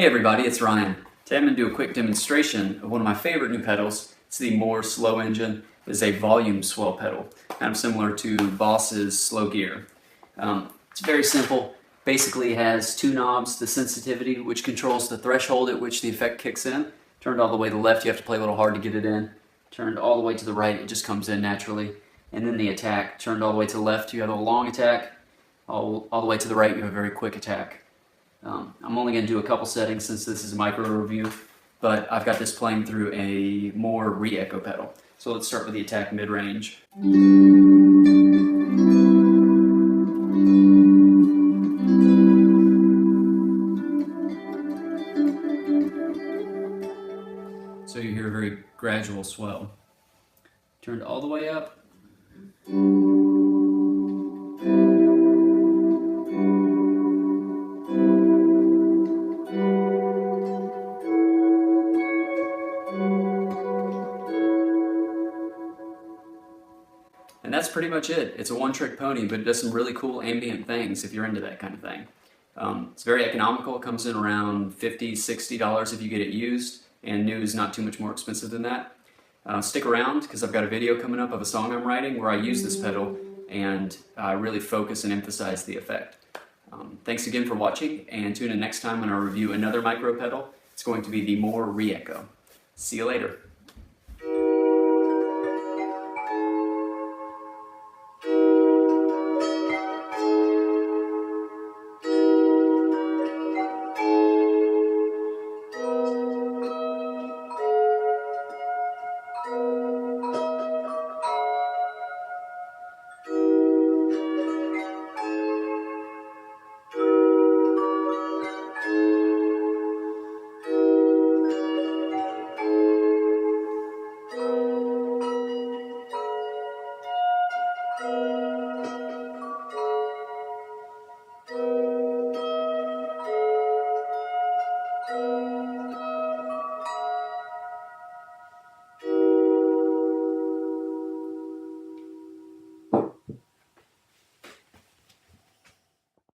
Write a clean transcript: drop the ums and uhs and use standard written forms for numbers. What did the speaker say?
Hey everybody, it's Ryan. Today I'm going to do a quick demonstration of one of my favorite new pedals. It's the Mooer Slow Engine. It's a volume swell pedal, kind of similar to Boss's Slow Gear. It's very simple. Basically it has two knobs, the sensitivity, which controls the threshold at which the effect kicks in. Turned all the way to the left, you have to play a little hard to get it in. Turned all the way to the right, it just comes in naturally. And then the attack, turned all the way to the left, you have a long attack. All the way to the right, you have a very quick attack. I'm only going to do a couple settings since this is a micro review, but I've got this playing through a Mooer re-echo pedal. So let's start with the attack mid-range. So you hear a very gradual swell. Turned all the way up. And that's pretty much it. It's a one-trick pony, but it does some really cool ambient things if you're into that kind of thing. It's very economical. It comes in around $50, $60 if you get it used, and new is not too much more expensive than that. Stick around because I've got a video coming up of a song I'm writing where I use this pedal and I really focus and emphasize the effect. Thanks again for watching, and tune in next time when I review another micro pedal. It's going to be the Mooer re-echo. See you later.